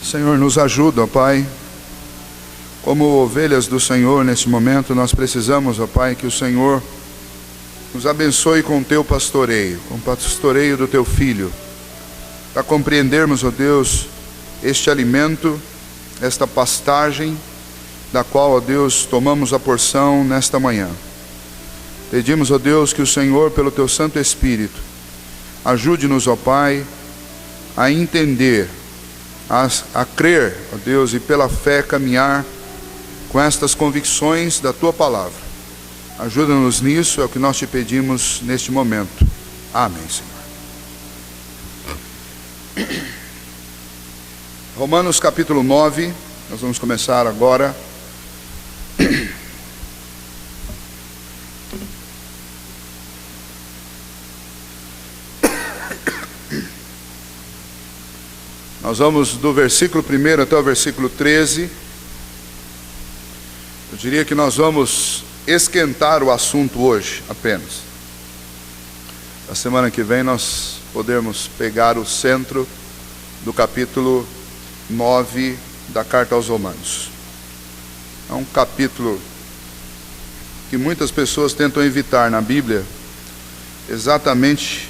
Senhor, nos ajuda, ó Pai. Como ovelhas do Senhor neste momento, nós precisamos, ó Pai, que o Senhor nos abençoe com o Teu pastoreio, com o pastoreio do Teu Filho, para compreendermos, ó Deus, este alimento, esta pastagem, da qual, ó Deus, tomamos a porção nesta manhã. Pedimos, ó Deus, que o Senhor, pelo Teu Santo Espírito, ajude-nos, ó Pai, a entender, a crer, ó Deus, e pela fé caminhar com estas convicções da Tua Palavra. Ajuda-nos nisso, é o que nós Te pedimos neste momento. Amém, Senhor. Romanos capítulo 9, nós vamos começar agora. Nós vamos do versículo 1 até o versículo 13. Eu diria que nós vamos esquentar o assunto hoje apenas. Na semana que vem nós podemos pegar o centro do capítulo 9 da carta aos Romanos. É um capítulo que muitas pessoas tentam evitar na Bíblia, exatamente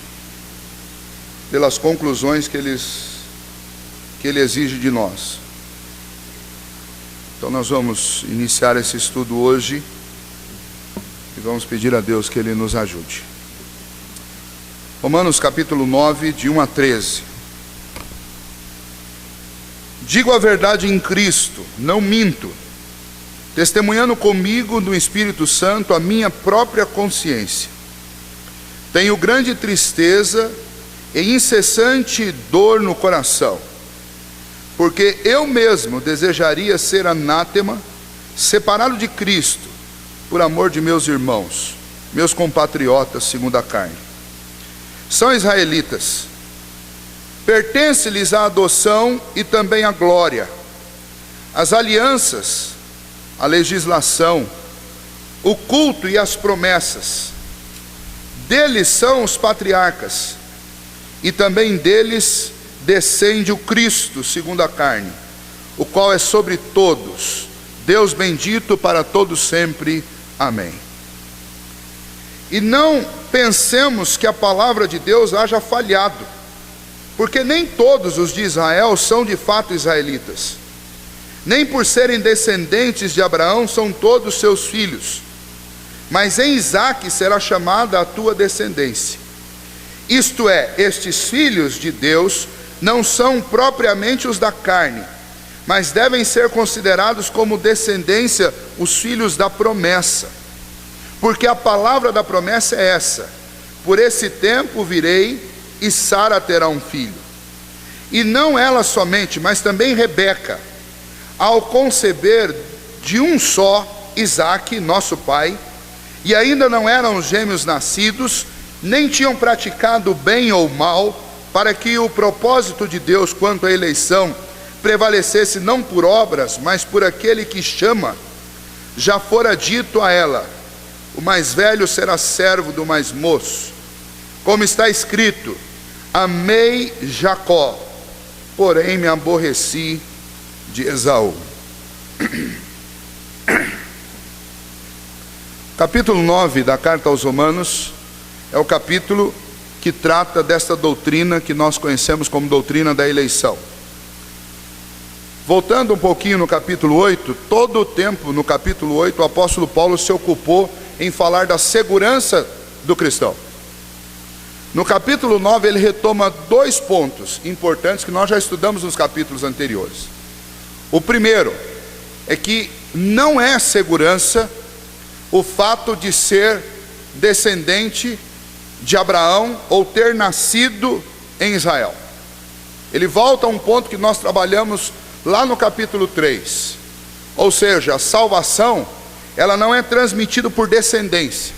pelas conclusões que ele exige de nós. Então nós vamos iniciar esse estudo hoje e vamos pedir a Deus que Ele nos ajude. Romanos capítulo 9, de 1 a 13. Digo a verdade em Cristo, não minto, testemunhando comigo no Espírito Santo a minha própria consciência. Tenho grande tristeza e incessante dor no coração, porque eu mesmo desejaria ser anátema, separado de Cristo, por amor de meus irmãos, meus compatriotas segundo a carne. São israelitas, pertence-lhes a adoção e também a glória, as alianças, a legislação, o culto e as promessas. Deles são os patriarcas, e também deles descende o Cristo segundo a carne, o qual é sobre todos, Deus bendito para todos sempre. Amém. E não pensemos que a palavra de Deus haja falhado, porque nem todos os de Israel são de fato israelitas, nem por serem descendentes de Abraão são todos seus filhos, mas em Isaque será chamada a tua descendência. Isto é, estes filhos de Deus não são propriamente os da carne, mas devem ser considerados como descendência os filhos da promessa. Porque a palavra da promessa é essa: por esse tempo virei e Sara terá um filho. E não ela somente, mas também Rebeca, ao conceber de um só, Isaque, nosso pai, e ainda não eram gêmeos nascidos, nem tinham praticado bem ou mal, para que o propósito de Deus quanto à eleição prevalecesse não por obras, mas por aquele que chama, já fora dito a ela: o mais velho será servo do mais moço. Como está escrito: amei Jacó, porém me aborreci de Esaú. Capítulo 9 da carta aos Romanos é o capítulo que trata desta doutrina que nós conhecemos como doutrina da eleição. Voltando um pouquinho no capítulo 8, todo o tempo no capítulo 8 o apóstolo Paulo se ocupou em falar da segurança do cristão. No capítulo 9 ele retoma dois pontos importantes que nós já estudamos nos capítulos anteriores. O primeiro é que não é segurança o fato de ser descendente de Abraão ou ter nascido em Israel. Ele volta a um ponto que nós trabalhamos lá no capítulo 3. Ou seja, a salvação, ela não é transmitida por descendência.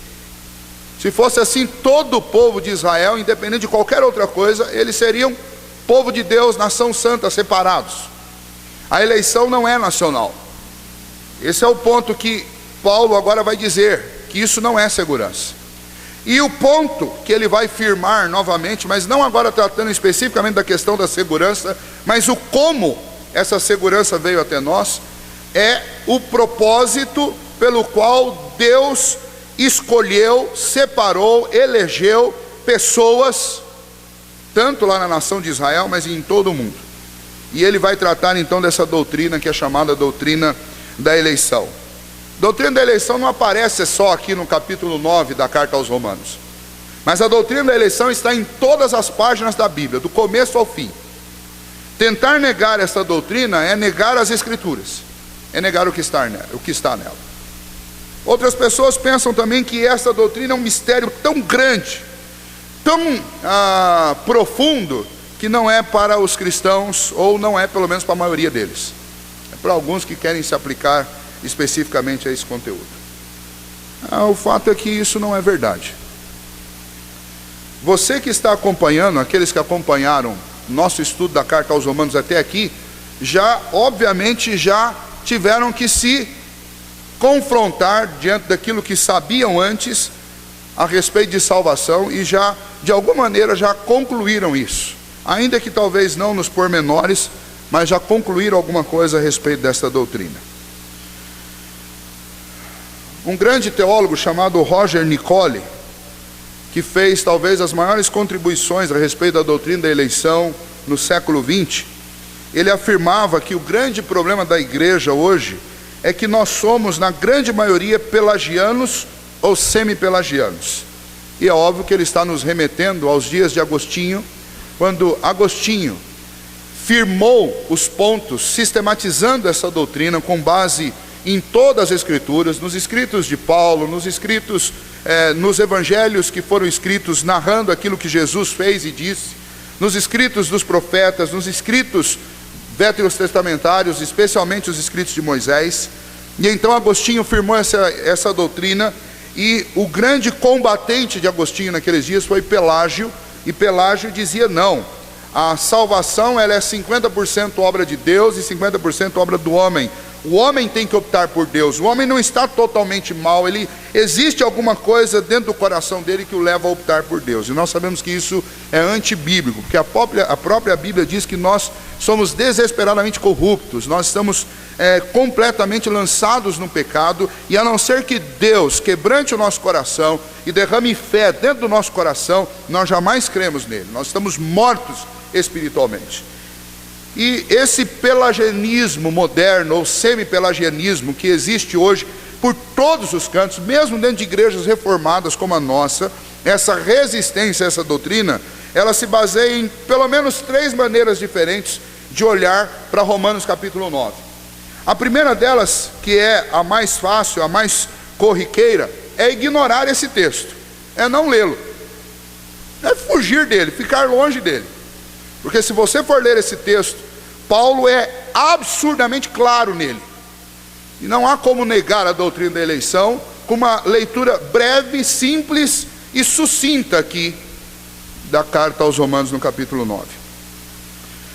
Se fosse assim, todo o povo de Israel, independente de qualquer outra coisa, eles seriam povo de Deus, nação santa, separados. A eleição não é nacional. Esse é o ponto que Paulo agora vai dizer, que isso não é segurança. E o ponto que ele vai firmar novamente, mas não agora tratando especificamente da questão da segurança, mas o como essa segurança veio até nós, é o propósito pelo qual Deus escolheu, separou, elegeu pessoas, tanto lá na nação de Israel, mas em todo o mundo. E ele vai tratar então dessa doutrina que é chamada doutrina da eleição. Doutrina da eleição não aparece só aqui no capítulo 9 da carta aos Romanos, mas a doutrina da eleição está em todas as páginas da Bíblia, do começo ao fim. Tentar negar essa doutrina é negar as Escrituras, é negar o que está nela. Outras pessoas pensam também que essa doutrina é um mistério tão grande, tão profundo, que não é para os cristãos, ou não é pelo menos para a maioria deles. É para alguns que querem se aplicar especificamente a esse conteúdo. O fato é que isso não é verdade. Você que está acompanhando, aqueles que acompanharam nosso estudo da carta aos Romanos até aqui, obviamente já tiveram que se confrontar diante daquilo que sabiam antes a respeito de salvação, e já, de alguma maneira, já concluíram isso, ainda que talvez não nos pormenores, mas já concluíram alguma coisa a respeito dessa doutrina. Um grande teólogo chamado Roger Nicole, que fez talvez as maiores contribuições a respeito da doutrina da eleição no século XX, ele afirmava que o grande problema da igreja hoje é que nós somos, na grande maioria, pelagianos ou semi-pelagianos. E é óbvio que ele está nos remetendo aos dias de Agostinho, quando Agostinho firmou os pontos, sistematizando essa doutrina com base em todas as Escrituras, nos escritos de Paulo, nos escritos, nos evangelhos que foram escritos narrando aquilo que Jesus fez e disse, nos escritos dos profetas, nos escritos veterotestamentários, especialmente os escritos de Moisés. E então Agostinho firmou essa doutrina, e o grande combatente de Agostinho naqueles dias foi Pelágio, e Pelágio dizia não, a salvação ela é 50% obra de Deus e 50% obra do homem. O homem tem que optar por Deus, o homem não está totalmente mal, existe alguma coisa dentro do coração dele que o leva a optar por Deus, e nós sabemos que isso é antibíblico, porque a própria Bíblia diz que nós somos desesperadamente corruptos, nós estamos completamente lançados no pecado, e a não ser que Deus quebrante o nosso coração e derrame fé dentro do nosso coração, nós jamais cremos nele, nós estamos mortos espiritualmente. E esse pelagianismo moderno, ou semi-pelagianismo, que existe hoje por todos os cantos, mesmo dentro de igrejas reformadas como a nossa, essa resistência a essa doutrina, ela se baseia em pelo menos 3 maneiras diferentes de olhar para Romanos capítulo 9. A primeira delas, que é a mais fácil, a mais corriqueira, é ignorar esse texto, é não lê-lo, é fugir dele, ficar longe dele. Porque se você for ler esse texto, Paulo é absurdamente claro nele. E não há como negar a doutrina da eleição com uma leitura breve, simples e sucinta aqui da carta aos Romanos no capítulo 9.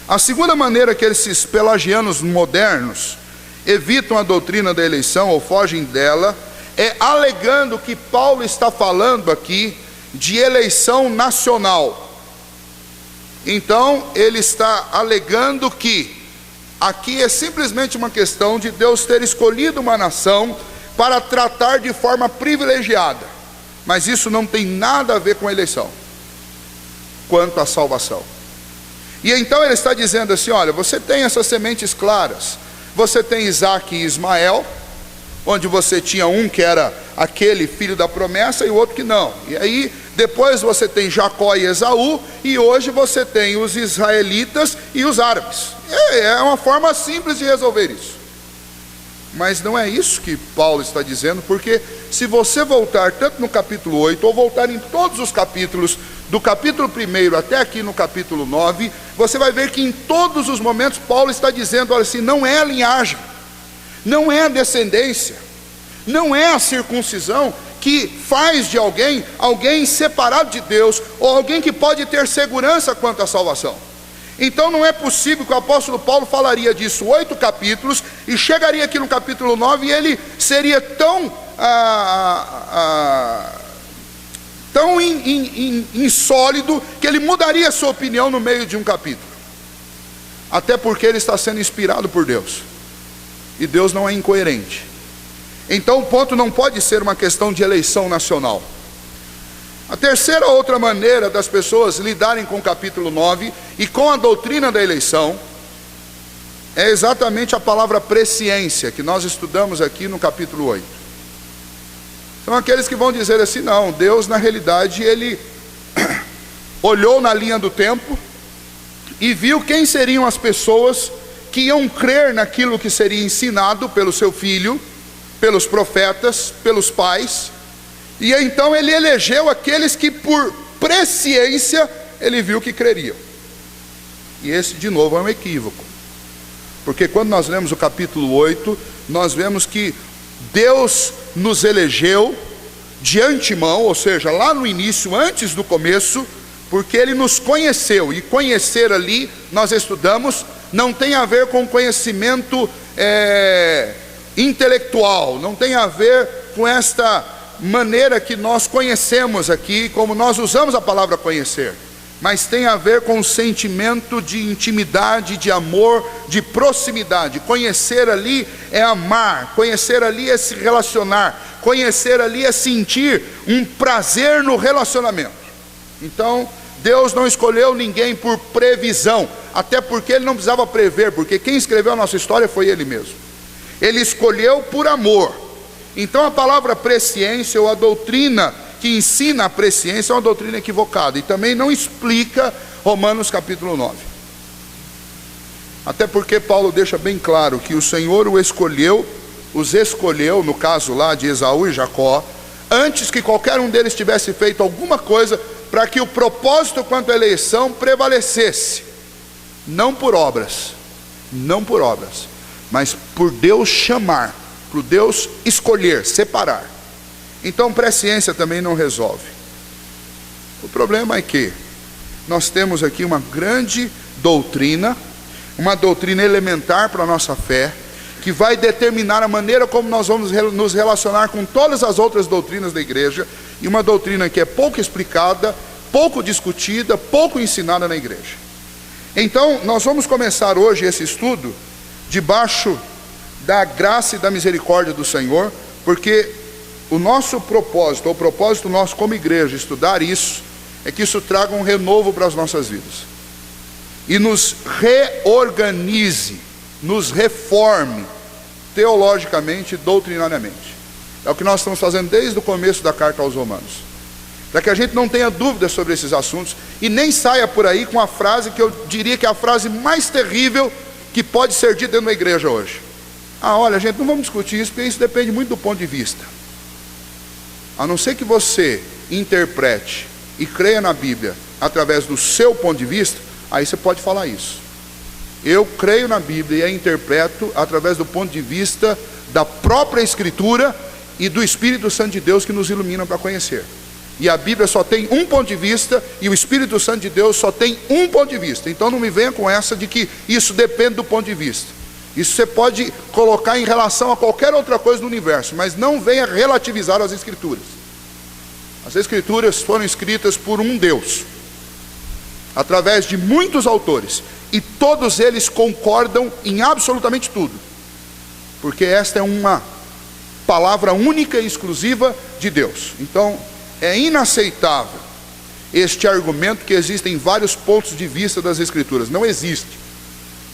A segunda maneira que esses pelagianos modernos evitam a doutrina da eleição ou fogem dela é alegando que Paulo está falando aqui de eleição nacional. Então ele está alegando que aqui é simplesmente uma questão de Deus ter escolhido uma nação para tratar de forma privilegiada, mas isso não tem nada a ver com a eleição, quanto à salvação. E então ele está dizendo assim, olha, você tem essas sementes claras, você tem Isaac e Ismael, onde você tinha um que era aquele filho da promessa e o outro que não, e aí depois você tem Jacó e Esaú, e hoje você tem os israelitas e os árabes. É uma forma simples de resolver isso, mas não é isso que Paulo está dizendo, porque se você voltar tanto no capítulo 8, ou voltar em todos os capítulos, do capítulo 1 até aqui no capítulo 9, você vai ver que em todos os momentos Paulo está dizendo, olha assim, não é a linhagem, não é a descendência, não é a circuncisão que faz de alguém separado de Deus, ou alguém que pode ter segurança quanto à salvação. Então não é possível que o apóstolo Paulo falaria disso 8 capítulos, e chegaria aqui no capítulo 9, e ele seria tão insólido, que ele mudaria a sua opinião no meio de um capítulo. até porque ele está sendo inspirado por Deus, e Deus não é incoerente. Então o ponto não pode ser uma questão de eleição nacional. A terceira outra maneira das pessoas lidarem com o capítulo 9 e com a doutrina da eleição é exatamente a palavra presciência, que nós estudamos aqui no capítulo 8. São aqueles que vão dizer assim: não, Deus na realidade ele olhou na linha do tempo e viu quem seriam as pessoas que iam crer naquilo que seria ensinado pelo seu filho, pelos profetas, pelos pais, e então ele elegeu aqueles que por presciência ele viu que creriam. E esse de novo é um equívoco, porque quando nós lemos o capítulo 8, nós vemos que Deus nos elegeu de antemão, ou seja, lá no início, antes do começo, porque ele nos conheceu. E conhecer ali, nós estudamos, não tem a ver com conhecimento intelectual, não tem a ver com esta maneira que nós conhecemos aqui, como nós usamos a palavra conhecer, mas tem a ver com o sentimento de intimidade, de amor, de proximidade. Conhecer ali é amar, conhecer ali é se relacionar, conhecer ali é sentir um prazer no relacionamento. Então Deus não escolheu ninguém por previsão, até porque ele não precisava prever, porque quem escreveu a nossa história foi ele mesmo. Ele escolheu por amor. Então a palavra presciência, ou a doutrina que ensina a presciência, é uma doutrina equivocada, e também não explica Romanos capítulo 9. Até porque Paulo deixa bem claro que o Senhor os escolheu, no caso lá de Esaú e Jacó, antes que qualquer um deles tivesse feito alguma coisa, para que o propósito quanto à eleição prevalecesse, não por obras, mas por Deus chamar, por Deus escolher, separar. Então presciência também não resolve. O problema é que nós temos aqui uma grande doutrina, uma doutrina elementar para a nossa fé, que vai determinar a maneira como nós vamos nos relacionar com todas as outras doutrinas da igreja, e uma doutrina que é pouco explicada, pouco discutida, pouco ensinada na igreja. Então nós vamos começar hoje esse estudo debaixo da graça e da misericórdia do Senhor, porque o nosso propósito, ou o propósito nosso como igreja, estudar isso, é que isso traga um renovo para as nossas vidas, e nos reorganize, nos reforme, teologicamente, doutrinariamente. É o que nós estamos fazendo desde o começo da carta aos Romanos, para que a gente não tenha dúvidas sobre esses assuntos, e nem saia por aí com a frase que eu diria que é a frase mais terrível que pode ser dita dentro da igreja hoje: olha, gente, não vamos discutir isso, porque isso depende muito do ponto de vista. A não ser que você interprete e creia na Bíblia através do seu ponto de vista, aí você pode falar isso. Eu creio na Bíblia e a interpreto através do ponto de vista da própria Escritura e do Espírito Santo de Deus, que nos ilumina para conhecer. E a Bíblia só tem um ponto de vista, e o Espírito Santo de Deus só tem um ponto de vista. Então não me venha com essa de que isso depende do ponto de vista. Isso você pode colocar em relação a qualquer outra coisa no universo, mas não venha relativizar as Escrituras. As Escrituras foram escritas por um Deus, através de muitos autores, e todos eles concordam em absolutamente tudo, porque esta é uma palavra única e exclusiva de Deus. Então é inaceitável este argumento que existem vários pontos de vista das Escrituras. Não existe.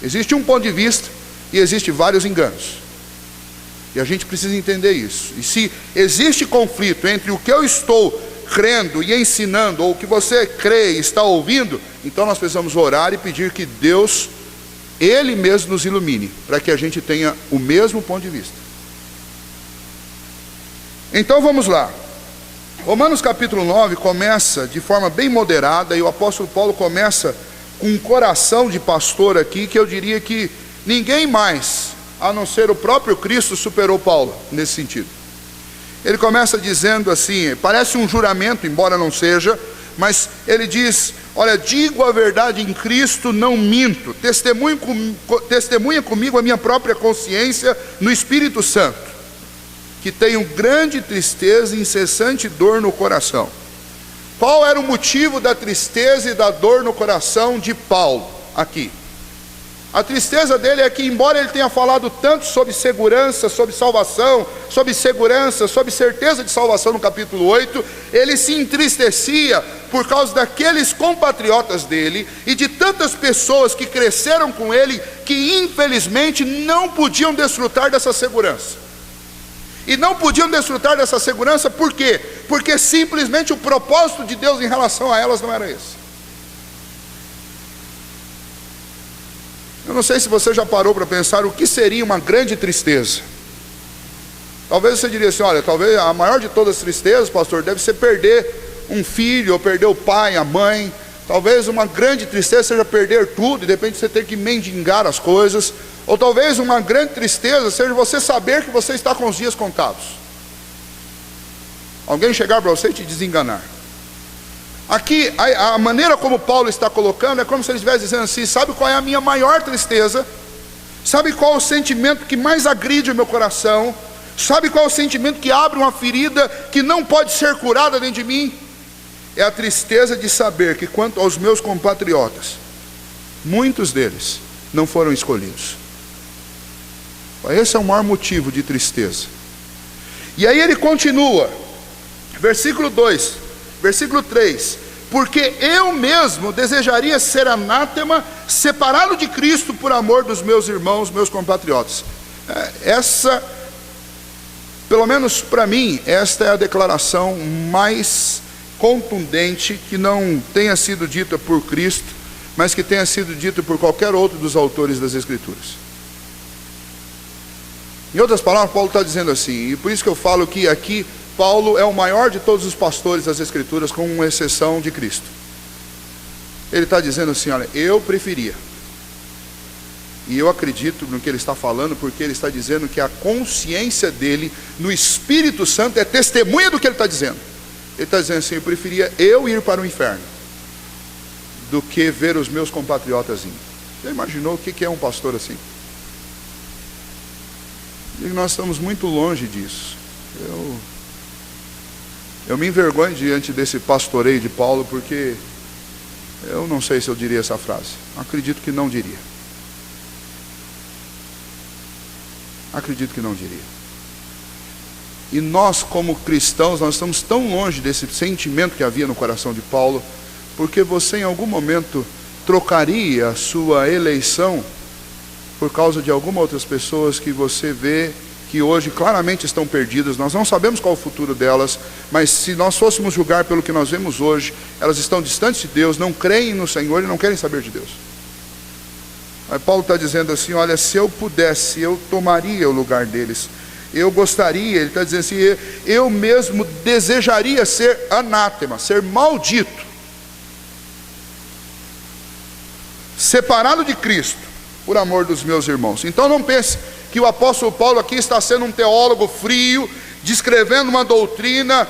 Existe um ponto de vista e existe vários enganos, e a gente precisa entender isso. E se existe conflito entre o que eu estou crendo e ensinando, ou o que você crê e está ouvindo, então nós precisamos orar e pedir que Deus, Ele mesmo, nos ilumine, para que a gente tenha o mesmo ponto de vista. Então vamos lá. Romanos capítulo 9 começa de forma bem moderada, e o apóstolo Paulo começa com um coração de pastor aqui, que eu diria que ninguém mais, a não ser o próprio Cristo, superou Paulo nesse sentido. Ele começa dizendo assim, parece um juramento, embora não seja, mas ele diz: olha, digo a verdade em Cristo, não minto, testemunha comigo a minha própria consciência no Espírito Santo, que tenho grande tristeza e incessante dor no coração. Qual era o motivo da tristeza e da dor no coração de Paulo aqui? A tristeza dele é que, embora ele tenha falado tanto sobre segurança, sobre salvação, sobre segurança, sobre certeza de salvação no capítulo 8, ele se entristecia por causa daqueles compatriotas dele e de tantas pessoas que cresceram com ele, que infelizmente não podiam desfrutar dessa segurança. E não podiam desfrutar dessa segurança por quê? Porque simplesmente o propósito de Deus em relação a elas não era esse. Eu não sei se você já parou para pensar o que seria uma grande tristeza. Talvez você diria assim, olha, talvez a maior de todas as tristezas, pastor, deve ser perder um filho, ou perder o pai, a mãe. Talvez uma grande tristeza seja perder tudo, e de repente você ter que mendigar as coisas. Ou talvez uma grande tristeza seja você saber que você está com os dias contados. Alguém chegar para você e te desenganar. Aqui, a maneira como Paulo está colocando é como se ele estivesse dizendo assim, sabe qual é a minha maior tristeza? Sabe qual é o sentimento que mais agride o meu coração? Sabe qual é o sentimento que abre uma ferida que não pode ser curada dentro de mim? É a tristeza de saber que quanto aos meus compatriotas, muitos deles não foram escolhidos. Esse é o maior motivo de tristeza. E aí ele continua, versículo 2, versículo 3, porque eu mesmo desejaria ser anátema, separado de Cristo por amor dos meus irmãos, meus compatriotas. Essa, pelo menos para mim, esta é a declaração mais contundente que não tenha sido dita por Cristo, mas que tenha sido dita por qualquer outro dos autores das Escrituras. Em outras palavras, Paulo está dizendo assim, e por isso que eu falo que aqui Paulo é o maior de todos os pastores das Escrituras, com exceção de Cristo. Ele está dizendo assim, olha, eu preferia, e eu acredito no que ele está falando, porque ele está dizendo que a consciência dele, no Espírito Santo, é testemunha do que ele está dizendo. Ele está dizendo assim, eu preferia eu ir para o inferno, do que ver os meus compatriotas indo. Você imaginou o que é um pastor assim? E nós estamos muito longe disso. Eu me envergonho diante desse pastoreio de Paulo, porque eu não sei se eu diria essa frase. Acredito que não diria. Acredito que não diria. E nós, como cristãos, nós estamos tão longe desse sentimento que havia no coração de Paulo, porque você em algum momento trocaria a sua eleição por causa de algumas outras pessoas que você vê que hoje claramente estão perdidas. Nós não sabemos qual é o futuro delas, mas se nós fôssemos julgar pelo que nós vemos hoje, elas estão distantes de Deus, não creem no Senhor e não querem saber de Deus. Aí Paulo está dizendo assim, olha, se eu pudesse, eu tomaria o lugar deles. Eu gostaria, ele está dizendo assim, eu mesmo desejaria ser anátema, ser maldito, separado de Cristo, por amor dos meus irmãos. Então não pense que o apóstolo Paulo aqui está sendo um teólogo frio, descrevendo uma doutrina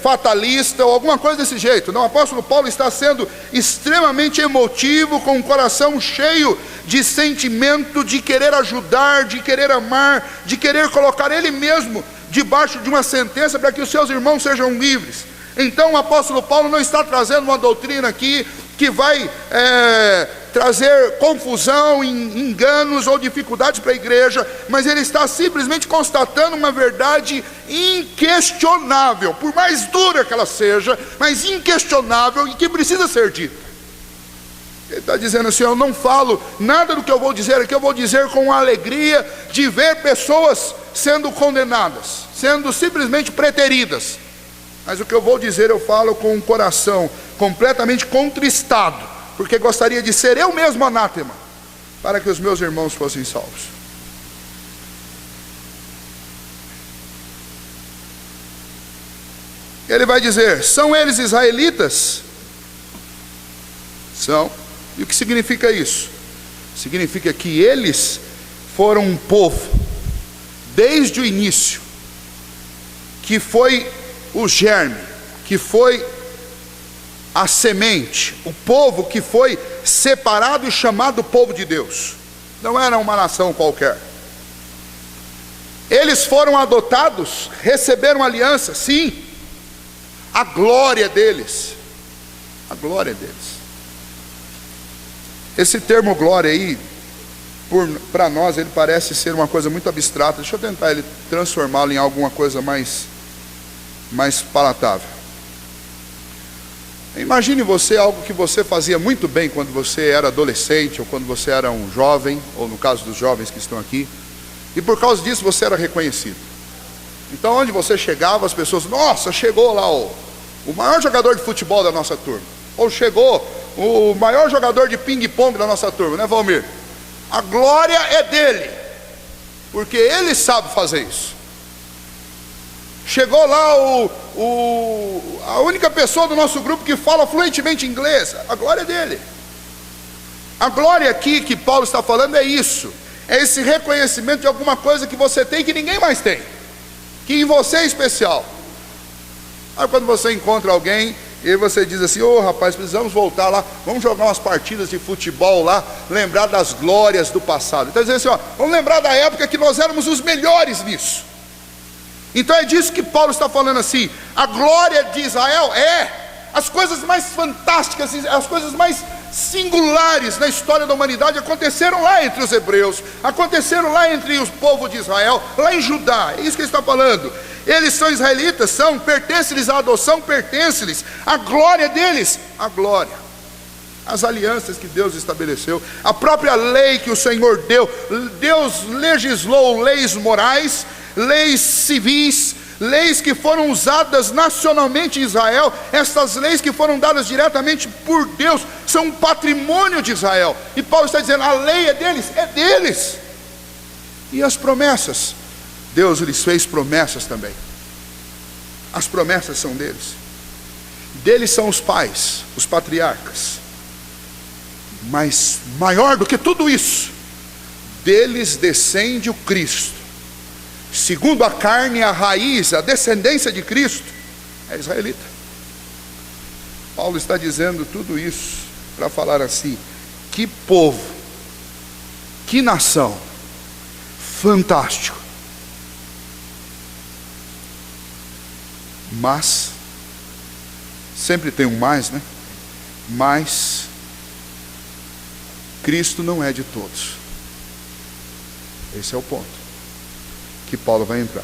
fatalista ou alguma coisa desse jeito. Não, o apóstolo Paulo está sendo extremamente emotivo, com o coração cheio de sentimento de querer ajudar, de querer amar, de querer colocar ele mesmo debaixo de uma sentença para que os seus irmãos sejam livres. Então o apóstolo Paulo não está trazendo uma doutrina aqui que vai trazer confusão, enganos ou dificuldades para a igreja, mas ele está simplesmente constatando uma verdade inquestionável, por mais dura que ela seja, mas inquestionável e que precisa ser dita. Ele está dizendo assim, eu não falo nada do que eu vou dizer aqui, eu vou dizer com a alegria de ver pessoas sendo condenadas, sendo simplesmente preteridas, mas o que eu vou dizer eu falo com um coração completamente contristado, porque gostaria de ser eu mesmo anátema, para que os meus irmãos fossem salvos. Ele vai dizer, são eles israelitas? São. E o que significa isso? Significa que eles foram um povo, desde o início, que foi o germe, que foi a semente, o povo que foi separado e chamado povo de Deus. Não era uma nação qualquer. Eles foram adotados, receberam aliança, sim. A glória deles, a glória deles. Esse termo glória aí para nós ele parece ser uma coisa muito abstrata. Deixa eu tentar ele transformá-lo em alguma coisa mais palatável. Imagine você algo que você fazia muito bem quando você era adolescente, ou quando você era um jovem, ou no caso dos jovens que estão aqui, e por causa disso você era reconhecido. Então onde você chegava, as pessoas, nossa, chegou lá o maior jogador de futebol da nossa turma, ou chegou o maior jogador de ping-pong da nossa turma, né, Valmir? A glória é dele, porque ele sabe fazer isso. Chegou lá a única pessoa do nosso grupo que fala fluentemente inglês, a glória é dele. A glória aqui que Paulo está falando é isso, é esse reconhecimento de alguma coisa que você tem que ninguém mais tem, que em você é especial. Aí quando você encontra alguém e você diz assim, rapaz, precisamos voltar lá, vamos jogar umas partidas de futebol lá, lembrar das glórias do passado. Então dizendo assim, vamos lembrar da época que nós éramos os melhores nisso. Então é disso que Paulo está falando assim, a glória de Israel as coisas mais fantásticas, as coisas mais singulares na história da humanidade aconteceram lá entre os hebreus, aconteceram lá entre o povo de Israel, lá em Judá. É isso que ele está falando. Eles são israelitas, pertence-lhes a adoção, pertence-lhes a glória deles, a glória, as alianças que Deus estabeleceu, a própria lei que o Senhor deu. Deus legislou leis morais, leis civis, leis que foram usadas nacionalmente em Israel. Estas leis que foram dadas diretamente por Deus são um patrimônio de Israel, e Paulo está dizendo, a lei é deles. E as promessas, Deus lhes fez promessas também. As promessas são deles são os pais, os patriarcas, mas maior do que tudo isso, deles descende o Cristo. Segundo a carne, a raiz, a descendência de Cristo é israelita. Paulo está dizendo tudo isso para falar assim, que povo, que nação, fantástico. Mas, sempre tem um mais, né? Mas, Cristo não é de todos. Esse é o ponto que Paulo vai entrar.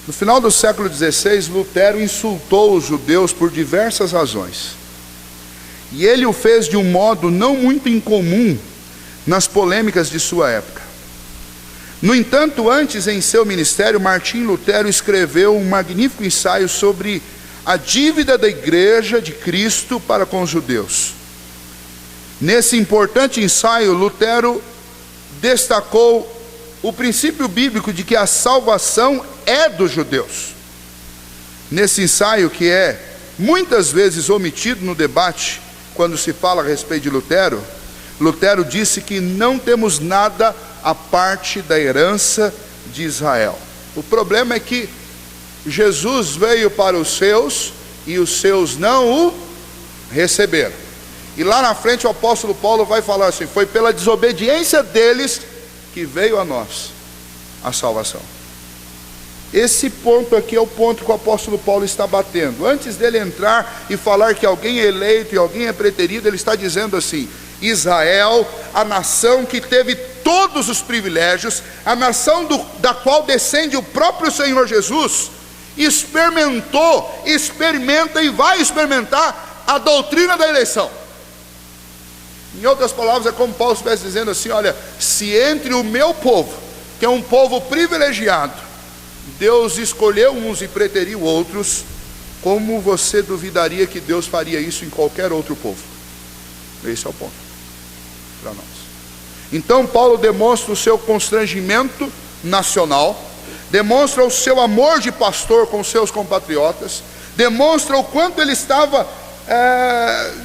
No final do século XVI, Lutero insultou os judeus por diversas razões. E ele o fez de um modo não muito incomum nas polêmicas de sua época. No entanto, antes em seu ministério, Martim Lutero escreveu um magnífico ensaio sobre a dívida da Igreja de Cristo para com os judeus. Nesse importante ensaio, Lutero destacou o princípio bíblico de que a salvação é dos judeus. Nesse ensaio, que é muitas vezes omitido no debate quando se fala a respeito de Lutero, Lutero disse que não temos nada a parte da herança de Israel. O problema é que Jesus veio para os seus e os seus não o receberam. E lá na frente o apóstolo Paulo vai falar assim, foi pela desobediência deles que veio a nós a salvação. Esse ponto aqui é o ponto que o apóstolo Paulo está batendo. Antes dele entrar e falar que alguém é eleito e alguém é preterido, ele está dizendo assim, Israel, a nação que teve todos os privilégios, a nação da qual descende o próprio Senhor Jesus, experimentou, experimenta e vai experimentar a doutrina da eleição. Em outras palavras, é como Paulo estivesse dizendo assim, olha, se entre o meu povo, que é um povo privilegiado, Deus escolheu uns e preteriu outros, como você duvidaria que Deus faria isso em qualquer outro povo? Esse é o ponto para nós. Então Paulo demonstra o seu constrangimento nacional, demonstra o seu amor de pastor com seus compatriotas, demonstra o quanto ele estava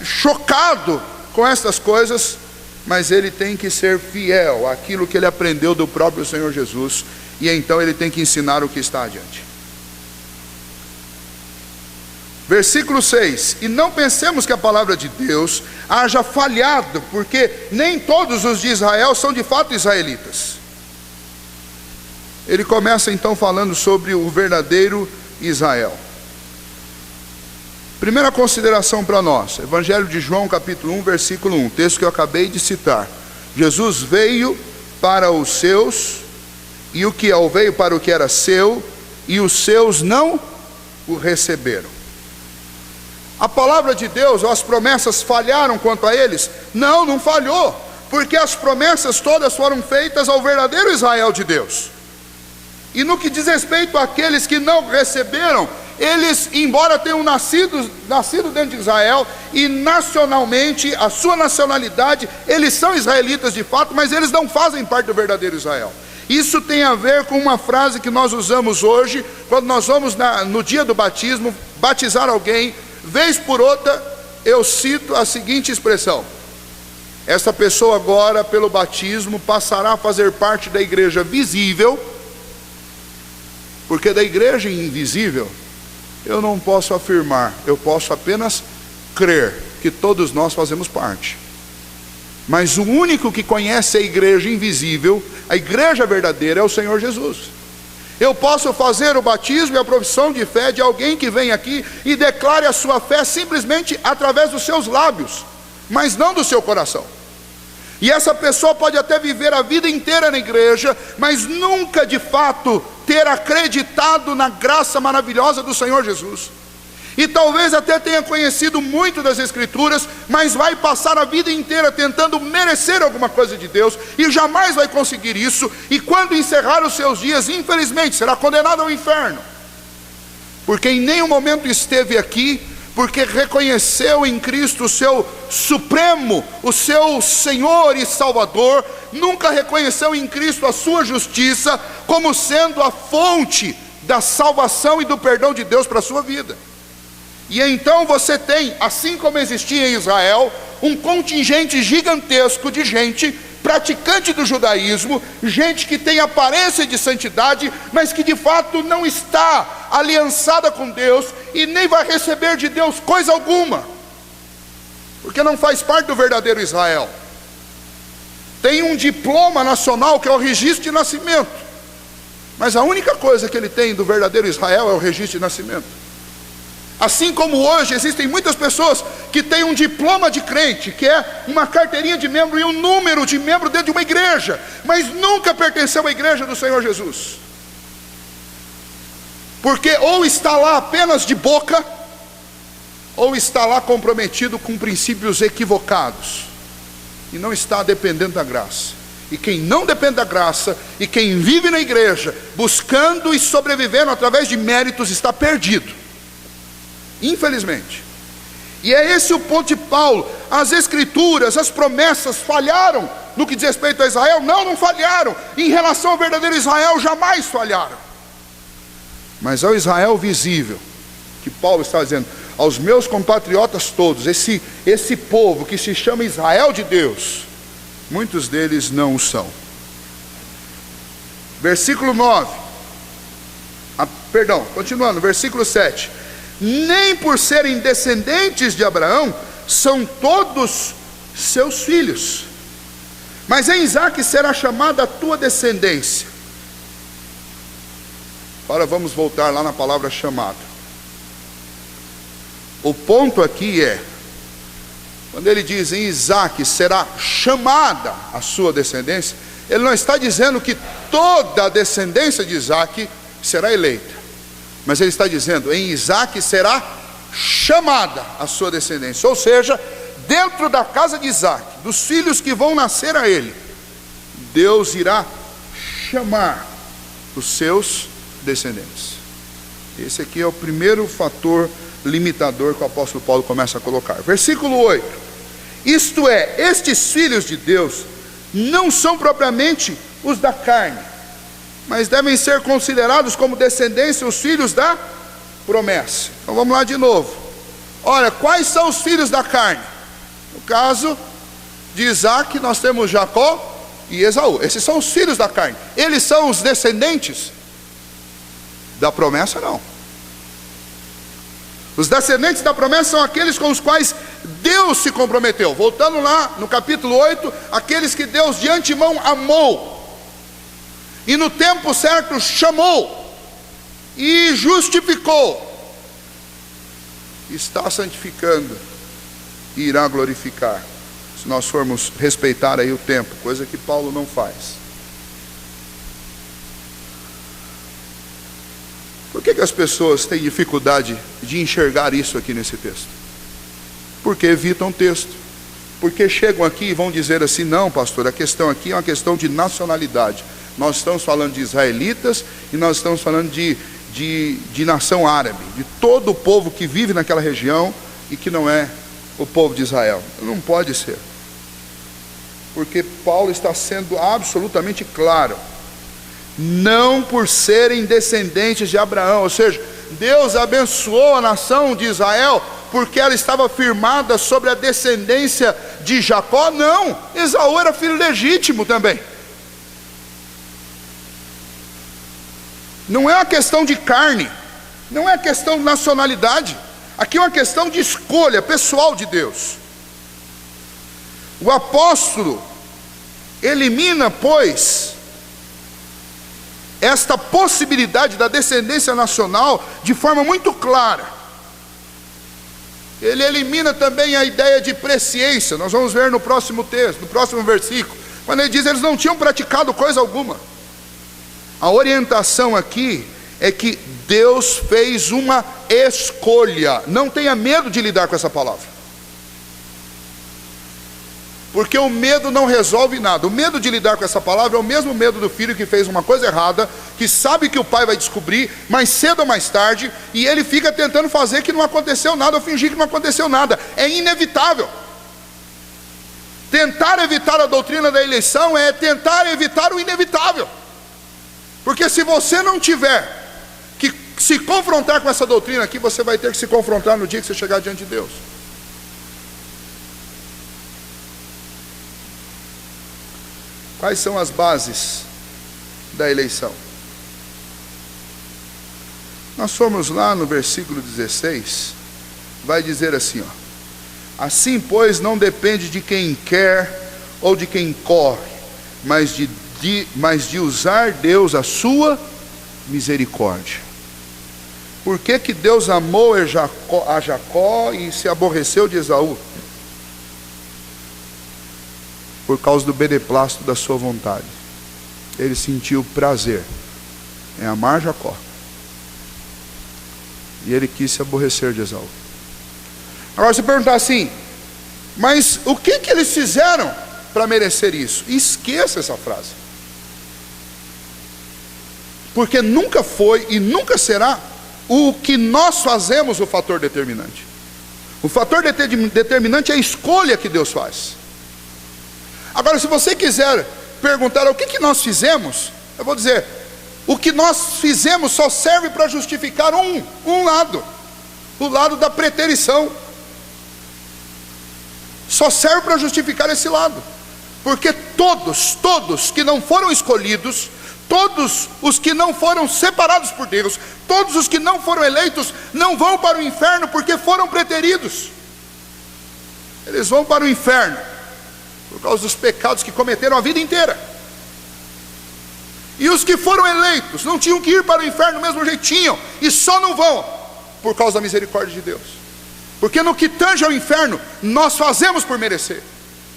chocado com essas coisas, mas ele tem que ser fiel àquilo que ele aprendeu do próprio Senhor Jesus, e então ele tem que ensinar o que está adiante. Versículo 6, e não pensemos que a palavra de Deus haja falhado, porque nem todos os de Israel são de fato israelitas. Ele começa então falando sobre o verdadeiro Israel. Primeira consideração para nós, Evangelho de João, capítulo 1, versículo 1, texto que eu acabei de citar. Jesus veio para os seus, e o que veio para o que era seu, e os seus não o receberam. A palavra de Deus, ou as promessas falharam quanto a eles? Não, não falhou, porque as promessas todas foram feitas ao verdadeiro Israel de Deus. E no que diz respeito àqueles que não receberam, eles, embora tenham nascido dentro de Israel, e nacionalmente, a sua nacionalidade, eles são israelitas de fato, mas eles não fazem parte do verdadeiro Israel. Isso tem a ver com uma frase que nós usamos hoje, quando nós vamos no dia do batismo, batizar alguém, vez por outra, eu cito a seguinte expressão: essa pessoa agora, pelo batismo, passará a fazer parte da igreja visível, porque da igreja invisível, eu não posso afirmar, eu posso apenas crer que todos nós fazemos parte. Mas o único que conhece a igreja invisível, a igreja verdadeira, é o Senhor Jesus. Eu posso fazer o batismo e a profissão de fé de alguém que vem aqui e declare a sua fé simplesmente através dos seus lábios, mas não do seu coração. E essa pessoa pode até viver a vida inteira na igreja, mas nunca de fato ter acreditado na graça maravilhosa do Senhor Jesus. E talvez até tenha conhecido muito das Escrituras, mas vai passar a vida inteira tentando merecer alguma coisa de Deus, e jamais vai conseguir isso, e quando encerrar os seus dias, infelizmente, será condenado ao inferno, porque em nenhum momento esteve aqui, porque reconheceu em Cristo o seu Supremo, o seu Senhor e Salvador, nunca reconheceu em Cristo a sua justiça, como sendo a fonte da salvação e do perdão de Deus para a sua vida. E então você tem, assim como existia em Israel, um contingente gigantesco de gente praticante do judaísmo, gente que tem aparência de santidade, mas que de fato não está aliançada com Deus e nem vai receber de Deus coisa alguma, porque não faz parte do verdadeiro Israel. Tem um diploma nacional que é o registro de nascimento, mas a única coisa que ele tem do verdadeiro Israel é o registro de nascimento. Assim como hoje existem muitas pessoas que têm um diploma de crente, que é uma carteirinha de membro e um número de membro dentro de uma igreja, mas nunca pertenceu à igreja do Senhor Jesus, porque ou está lá apenas de boca, ou está lá comprometido com princípios equivocados, e não está dependendo da graça. E quem não depende da graça, e quem vive na igreja, buscando e sobrevivendo através de méritos, está perdido, infelizmente. E é esse o ponto de Paulo. As Escrituras, as promessas falharam no que diz respeito a Israel? Não falharam. Em relação ao verdadeiro Israel, jamais falharam. Mas ao Israel visível, que Paulo está dizendo, aos meus compatriotas todos, esse povo que se chama Israel de Deus, muitos deles não o são. Versículo 9, continuando, versículo 7. Nem por serem descendentes de Abraão são todos seus filhos, mas em Isaque será chamada a tua descendência. Agora vamos voltar lá na palavra chamada. O ponto aqui é, quando ele diz em Isaque será chamada a sua descendência, ele não está dizendo que toda a descendência de Isaque será eleita, mas ele está dizendo, em Isaque será chamada a sua descendência. Ou seja, dentro da casa de Isaque, dos filhos que vão nascer a ele, Deus irá chamar os seus descendentes. Esse aqui é o primeiro fator limitador que o apóstolo Paulo começa a colocar. Versículo 8. Isto é, estes filhos de Deus não são propriamente os da carne, mas devem ser considerados como descendência os filhos da promessa. Então vamos lá de novo. Olha, quais são os filhos da carne? No caso de Isaque, nós temos Jacó e Esaú. Esses são os filhos da carne. Eles são os descendentes da promessa? Não. Os descendentes da promessa são aqueles com os quais Deus se comprometeu. Voltando lá no capítulo 8, aqueles que Deus de antemão amou, e no tempo certo chamou, e justificou. está santificando e irá glorificar, se nós formos respeitar aí o tempo, coisa que Paulo não faz. Por que as pessoas têm dificuldade de enxergar isso aqui nesse texto? Porque evitam o texto. Porque chegam aqui e vão dizer assim: não, pastor, a questão aqui é uma questão de nacionalidade. Nós estamos falando de israelitas e nós estamos falando de nação árabe, de todo o povo que vive naquela região e que não é o povo de Israel. Não pode ser. Porque Paulo está sendo absolutamente claro. Não por serem descendentes de Abraão, ou seja, Deus abençoou a nação de Israel porque ela estava firmada sobre a descendência de Jacó. Não, Esaú era filho legítimo também. Não é uma questão de carne, não é questão de nacionalidade, aqui é uma questão de escolha pessoal de Deus. O apóstolo elimina, pois, esta possibilidade da descendência nacional de forma muito clara. Ele elimina também a ideia de presciência. Nós vamos ver no próximo texto, no próximo versículo, quando ele diz que eles não tinham praticado coisa alguma. A orientação aqui é que Deus fez uma escolha. Não tenha medo de lidar com essa palavra, porque o medo não resolve nada. O medo de lidar com essa palavra é o mesmo medo do filho que fez uma coisa errada, que sabe que o pai vai descobrir mais cedo ou mais tarde, e ele fica tentando fazer que não aconteceu nada, ou fingir que não aconteceu nada. É inevitável. Tentar evitar a doutrina da eleição é tentar evitar o inevitável. Porque se você não tiver que se confrontar com essa doutrina aqui, você vai ter que se confrontar no dia que você chegar diante de Deus. Quais são as bases da eleição? Nós formos lá no versículo 16, vai dizer assim, ó: assim, pois, não depende de quem quer ou de quem corre, mas de usar Deus a sua misericórdia. Por que que Deus amou a Jacó e se aborreceu de Esaú? Por causa do beneplácito da sua vontade. Ele sentiu prazer em amar Jacó, e ele quis se aborrecer de Esaú. Agora, se perguntar assim: mas o que que eles fizeram para merecer isso? Esqueça essa frase, porque nunca foi e nunca será o que nós fazemos o fator determinante. O fator determinante é a escolha que Deus faz. Agora, se você quiser perguntar o que nós fizemos, eu vou dizer: o que nós fizemos só serve para justificar um lado, o lado da preterição. Só serve para justificar esse lado, porque todos que não foram escolhidos, todos os que não foram separados por Deus, todos os que não foram eleitos, não vão para o inferno porque foram preteridos. Eles vão para o inferno por causa dos pecados que cometeram a vida inteira. E os que foram eleitos não tinham que ir para o inferno do mesmo jeito, tinham, e só não vão por causa da misericórdia de Deus. Porque no que tange ao inferno, nós fazemos por merecer,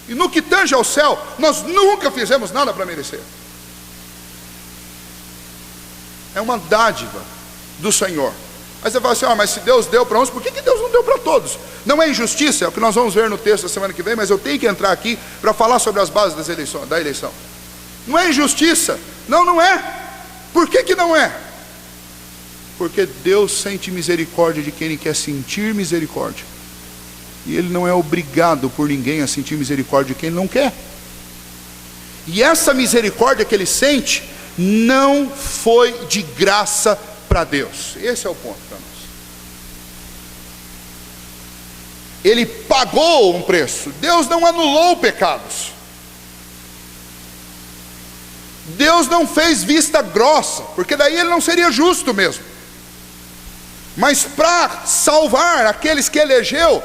e no que tange ao céu, nós nunca fizemos nada para merecer. É uma dádiva do Senhor. Aí você fala assim: mas se Deus deu para uns, por que Deus não deu para todos? Não é injustiça, é o que nós vamos ver no texto da semana que vem, mas eu tenho que entrar aqui para falar sobre as bases da eleição. Não é injustiça, não é. Por que não é? Porque Deus sente misericórdia de quem Ele quer sentir misericórdia, e Ele não é obrigado por ninguém a sentir misericórdia de quem Ele não quer. E essa misericórdia que Ele sente não foi de graça para Deus. Esse é o ponto para nós. Ele pagou um preço. Deus não anulou pecados. Deus não fez vista grossa, porque daí Ele não seria justo mesmo. Mas para salvar aqueles que elegeu,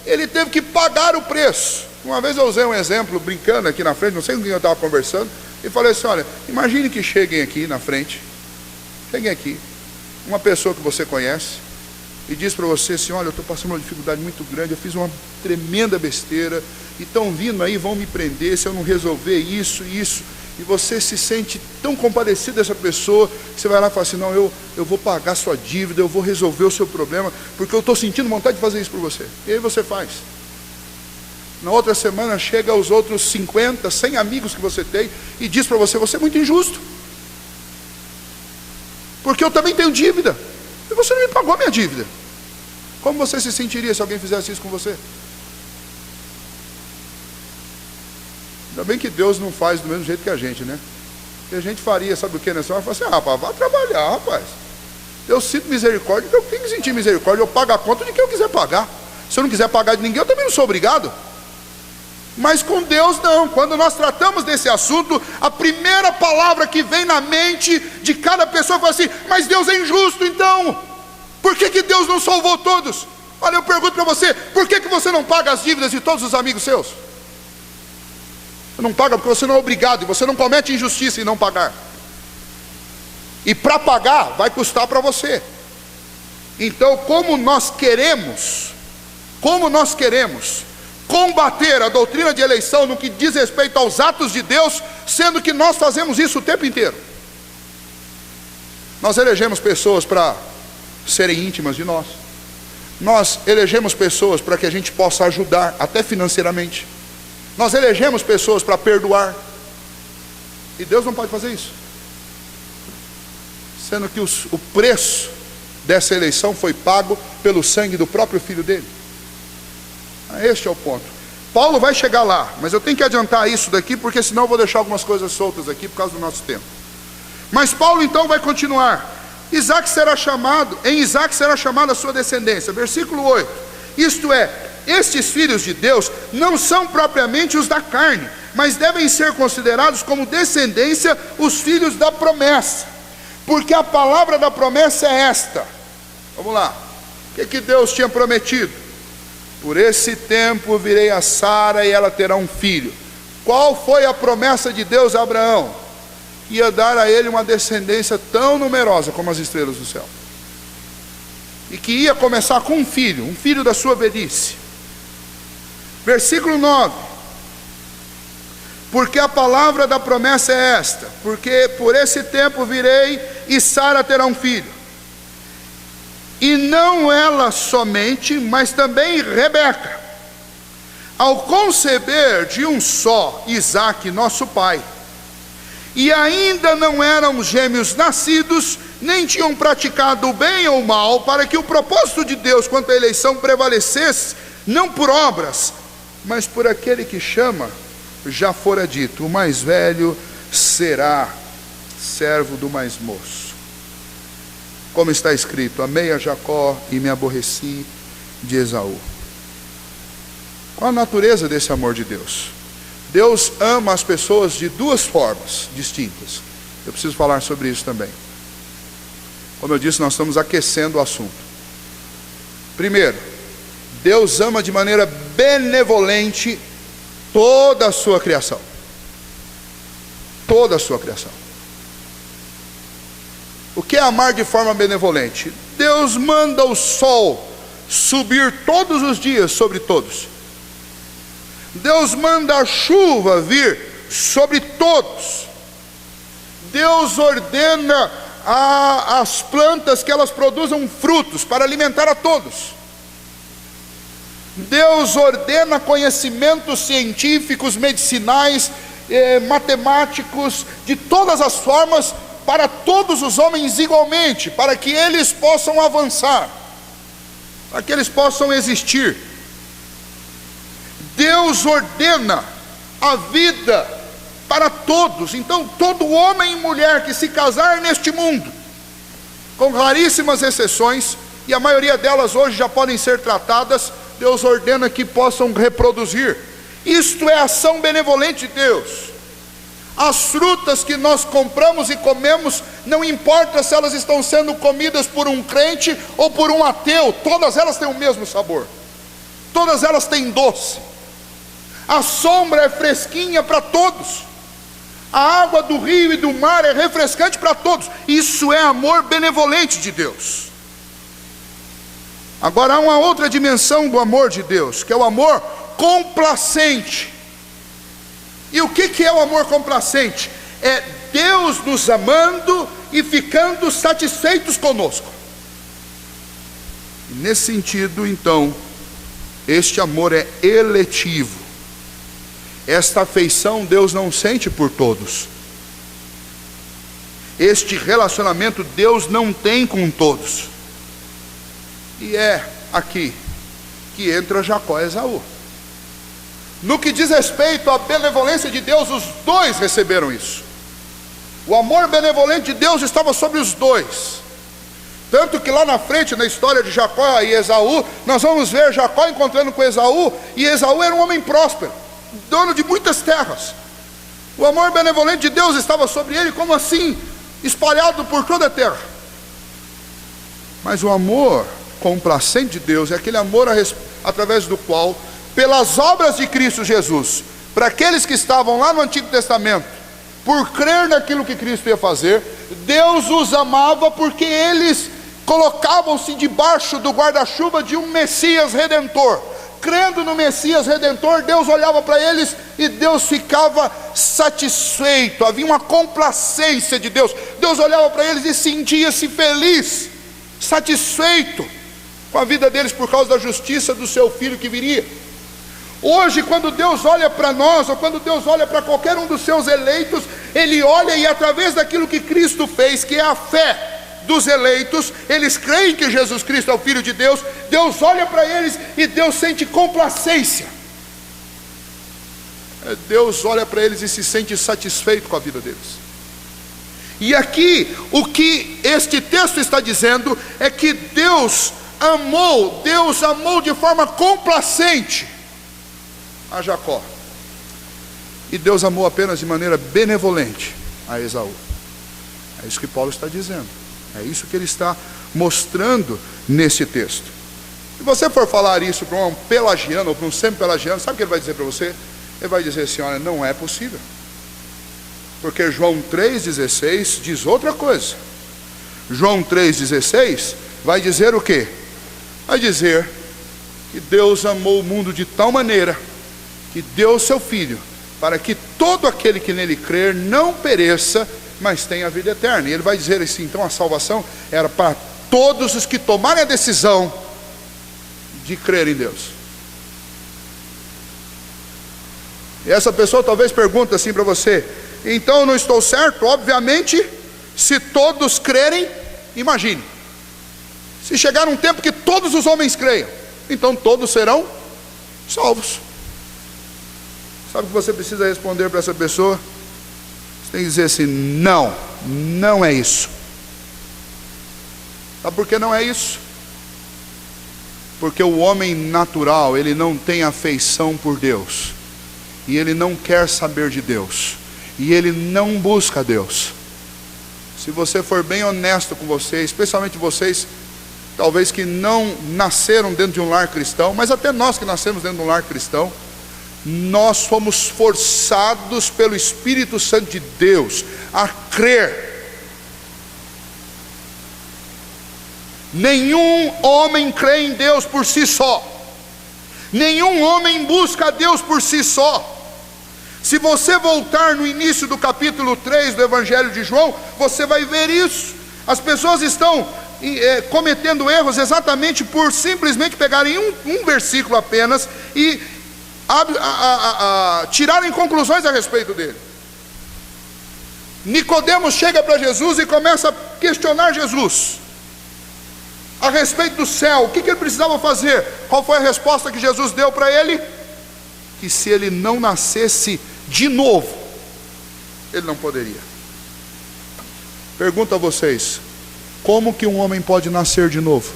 Ele teve que pagar o preço. Uma vez eu usei um exemplo brincando aqui na frente, não sei com quem eu estava conversando, e falei assim: olha, imagine que cheguem aqui na frente, cheguem aqui, uma pessoa que você conhece, e diz para você assim: olha, eu estou passando uma dificuldade muito grande, eu fiz uma tremenda besteira, e estão vindo aí, vão me prender se eu não resolver isso, e você se sente tão compadecido dessa pessoa, que você vai lá e fala assim: não, eu vou pagar sua dívida, eu vou resolver o seu problema, porque eu estou sentindo vontade de fazer isso por você. E aí você faz. Na outra semana chega os outros 50, 100 amigos que você tem e diz para você: você é muito injusto, porque eu também tenho dívida, e você não me pagou a minha dívida. Como você se sentiria se alguém fizesse isso com você? Ainda bem que Deus não faz do mesmo jeito que a gente, né? E a gente faria, sabe o que nessa hora? Fala assim: ah, rapaz, vá trabalhar, rapaz. Eu sinto misericórdia, eu tenho que sentir misericórdia, eu pago a conta de quem eu quiser pagar. Se eu não quiser pagar de ninguém, eu também não sou obrigado. Mas com Deus não. Quando nós tratamos desse assunto, a primeira palavra que vem na mente de cada pessoa fala assim: mas Deus é injusto, então por que Deus não salvou todos? Olha, eu pergunto para você: por que você não paga as dívidas de todos os amigos seus? Você não paga porque você não é obrigado, e você não comete injustiça em não pagar. E para pagar vai custar para você. Então, como nós queremos combater a doutrina de eleição no que diz respeito aos atos de Deus, sendo que nós fazemos isso o tempo inteiro? Nós elegemos pessoas para serem íntimas de nós. Nós elegemos pessoas para que a gente possa ajudar, até financeiramente. Nós elegemos pessoas para perdoar. E Deus não pode fazer isso, sendo que o preço dessa eleição foi pago pelo sangue do próprio Filho dele. Este é o ponto. Paulo vai chegar lá, mas eu tenho que adiantar isso daqui, porque senão eu vou deixar algumas coisas soltas aqui por causa do nosso tempo. Mas Paulo então vai continuar. Em Isaac será chamada a sua descendência. Versículo 8. Isto é, estes filhos de Deus não são propriamente os da carne, mas devem ser considerados como descendência os filhos da promessa. Porque a palavra da promessa é esta. Vamos lá. O que Deus tinha prometido? Por esse tempo virei a Sara e ela terá um filho. Qual foi a promessa de Deus a Abraão? Ia dar a ele uma descendência tão numerosa como as estrelas do céu. E que ia começar com um filho da sua velhice. Versículo 9. Porque a palavra da promessa é esta: porque por esse tempo virei e Sara terá um filho. E não ela somente, mas também Rebeca, ao conceber de um só, Isaque, nosso pai, e ainda não eram gêmeos nascidos, nem tinham praticado o bem ou o mal, para que o propósito de Deus quanto à eleição prevalecesse, não por obras, mas por aquele que chama, já fora dito: o mais velho será servo do mais moço. Como está escrito: amei a Jacó e me aborreci de Esaú. Qual a natureza desse amor de Deus? Deus ama as pessoas de duas formas distintas. Eu preciso falar sobre isso também. Como eu disse, nós estamos aquecendo o assunto. Primeiro, Deus ama de maneira benevolente toda a sua criação. Toda a sua criação. O que é amar de forma benevolente? Deus manda o sol subir todos os dias sobre todos. Deus manda a chuva vir sobre todos. Deus ordena as plantas que elas produzam frutos para alimentar a todos. Deus ordena conhecimentos científicos, medicinais, matemáticos, de todas as formas, para todos os homens igualmente, para que eles possam avançar, para que eles possam existir. Deus ordena a vida para todos. Então todo homem e mulher que se casar neste mundo, com raríssimas exceções, e a maioria delas hoje já podem ser tratadas, Deus ordena que possam reproduzir. Isto é ação benevolente de Deus. As frutas que nós compramos e comemos, não importa se elas estão sendo comidas por um crente ou por um ateu, todas elas têm o mesmo sabor, todas elas têm doce. A sombra é fresquinha para todos, a água do rio e do mar é refrescante para todos. Isso é amor benevolente de Deus. Agora há uma outra dimensão do amor de Deus, que é o amor complacente. E o que é o amor complacente? É Deus nos amando e ficando satisfeitos conosco. E nesse sentido, então, este amor é eletivo. Esta afeição Deus não sente por todos. Este relacionamento Deus não tem com todos. E é aqui que entra Jacó e Esaú. No que diz respeito à benevolência de Deus, os dois receberam isso. O amor benevolente de Deus estava sobre os dois. Tanto que lá na frente, na história de Jacó e Esaú, nós vamos ver Jacó encontrando com Esaú, e Esaú era um homem próspero, dono de muitas terras. O amor benevolente de Deus estava sobre ele, como assim? Espalhado por toda a terra. Mas o amor complacente de Deus é aquele amor através do qual, pelas obras de Cristo Jesus, para aqueles que estavam lá no Antigo Testamento, por crer naquilo que Cristo ia fazer, Deus os amava porque eles colocavam-se debaixo do guarda-chuva de um Messias Redentor. Crendo no Messias Redentor, Deus olhava para eles e Deus ficava satisfeito. Havia uma complacência de Deus. Deus olhava para eles e sentia-se feliz, satisfeito com a vida deles por causa da justiça do seu Filho que viria. Hoje, quando Deus olha para nós, ou quando Deus olha para qualquer um dos seus eleitos, Ele olha e através daquilo que Cristo fez, que é a fé dos eleitos, eles creem que Jesus Cristo é o Filho de Deus, Deus olha para eles e Deus sente complacência. Deus olha para eles e se sente satisfeito com a vida deles. E aqui, o que este texto está dizendo é que Deus amou de forma complacente a Jacó. E Deus amou apenas de maneira benevolente a Esaú. É isso que Paulo está dizendo. É isso que ele está mostrando nesse texto. Se você for falar isso para um pelagiano ou para um semi-pelagiano, sabe o que ele vai dizer para você? Ele vai dizer assim: olha, não é possível. Porque João 3,16 diz outra coisa. João 3,16 vai dizer o quê? Vai dizer que Deus amou o mundo de tal maneira que deu o seu Filho, para que todo aquele que nele crer não pereça, mas tenha a vida eterna. E ele vai dizer assim: então a salvação era para todos os que tomarem a decisão de crer em Deus. E essa pessoa talvez pergunte assim para você: então eu não estou certo? Obviamente, se todos crerem, imagine, se chegar um tempo que todos os homens creiam, então todos serão salvos. Sabe o que você precisa responder para essa pessoa? Você tem que dizer assim: não, não é isso. Sabe por que não é isso? Porque o homem natural, ele não tem afeição por Deus, e ele não quer saber de Deus, e ele não busca Deus. Se você for bem honesto com você, especialmente vocês, talvez que não nasceram dentro de um lar cristão, mas até nós que nascemos dentro de um lar cristão, nós fomos forçados pelo Espírito Santo de Deus a crer. Nenhum homem crê em Deus por si só. Nenhum homem busca a Deus por si só. Se você voltar no início do capítulo 3 do Evangelho de João, você vai ver isso. As pessoas estão cometendo erros exatamente por simplesmente pegarem um versículo apenas e tirarem conclusões a respeito dele. Nicodemos chega para Jesus e começa a questionar Jesus a respeito do céu. O que ele precisava fazer? Qual foi a resposta que Jesus deu para ele? Que se ele não nascesse de novo, ele não poderia. Pergunto a vocês: como que um homem pode nascer de novo?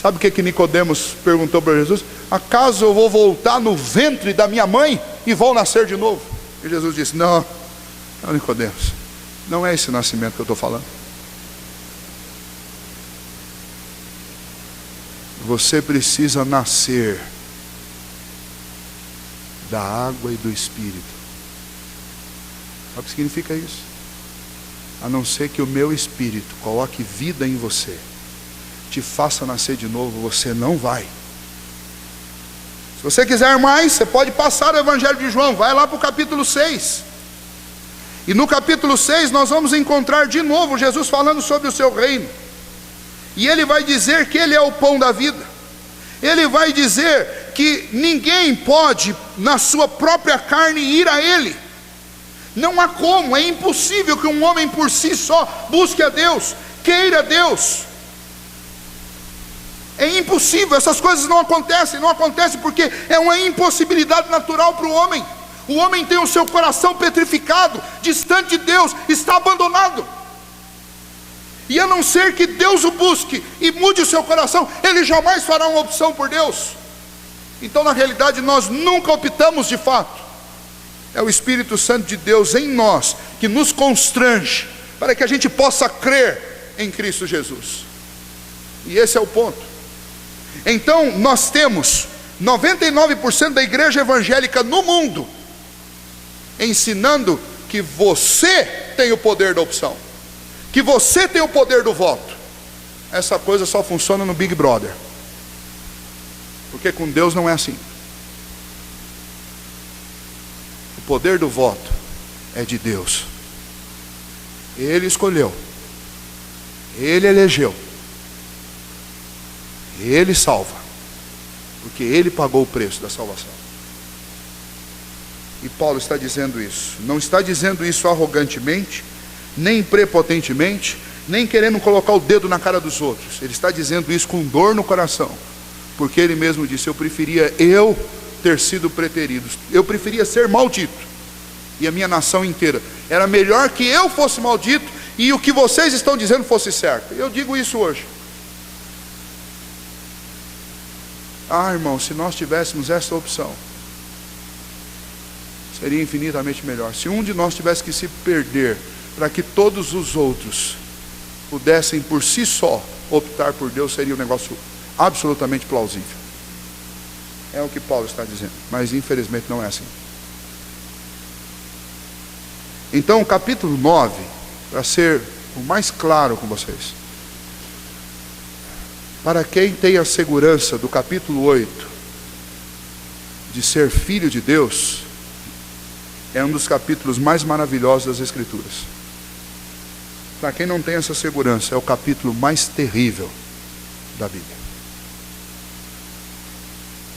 Sabe o que Nicodemos perguntou para Jesus? Acaso eu vou voltar no ventre da minha mãe e vou nascer de novo? E Jesus disse: não, Nicodemos, não é esse nascimento que eu estou falando. Você precisa nascer da água e do Espírito. Sabe o que significa isso? A não ser que o meu Espírito coloque vida em você, te faça nascer de novo, você não vai. Se você quiser mais, você pode passar o Evangelho de João, vai lá para o capítulo 6. E no capítulo 6 nós vamos encontrar de novo Jesus falando sobre o seu reino. E ele vai dizer que ele é o pão da vida. Ele vai dizer que ninguém pode na sua própria carne ir a ele. Não há como, é impossível que um homem por si só busque a Deus, queira Deus. É impossível, essas coisas não acontecem porque é uma impossibilidade natural para o homem. O homem tem o seu coração petrificado, distante de Deus, está abandonado. E a não ser que Deus o busque e mude o seu coração, ele jamais fará uma opção por Deus. Então na realidade nós nunca optamos de fato. É o Espírito Santo de Deus em nós que nos constrange para que a gente possa crer em Cristo Jesus. E esse é o ponto. Então nós temos 99% da igreja evangélica no mundo ensinando que você tem o poder da opção, que você tem o poder do voto. Essa coisa só funciona no Big Brother, porque com Deus não é assim. O poder do voto é de Deus. Ele escolheu, Ele elegeu, Ele salva, porque Ele pagou o preço da salvação. E Paulo está dizendo isso. Não está dizendo isso arrogantemente, nem prepotentemente, nem querendo colocar o dedo na cara dos outros. Ele está dizendo isso com dor no coração, porque ele mesmo disse: eu preferia eu ter sido preterido, eu preferia ser maldito, e a minha nação inteira. Era melhor que eu fosse maldito e o que vocês estão dizendo fosse certo. Eu digo isso hoje. Irmão, se nós tivéssemos essa opção, seria infinitamente melhor. Se um de nós tivesse que se perder para que todos os outros pudessem por si só optar por Deus, seria um negócio absolutamente plausível. É o que Paulo está dizendo, mas infelizmente não é assim. Então o capítulo 9, para ser o mais claro com vocês, para quem tem a segurança do capítulo 8 de ser filho de Deus, é um dos capítulos mais maravilhosos das Escrituras. Para quem não tem essa segurança, é o capítulo mais terrível da Bíblia.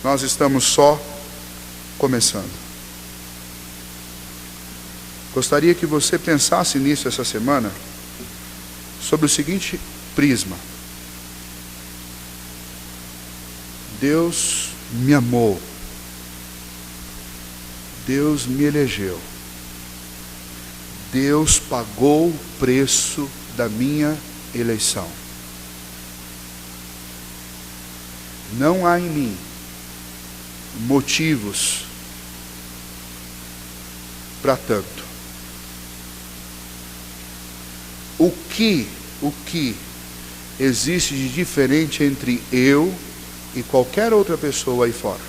Nós estamos só começando. Gostaria que você pensasse nisso essa semana, sobre o seguinte prisma: Deus me amou, Deus me elegeu, Deus pagou o preço da minha eleição. Não há em mim motivos para tanto. O que existe de diferente entre eu e qualquer outra pessoa aí fora?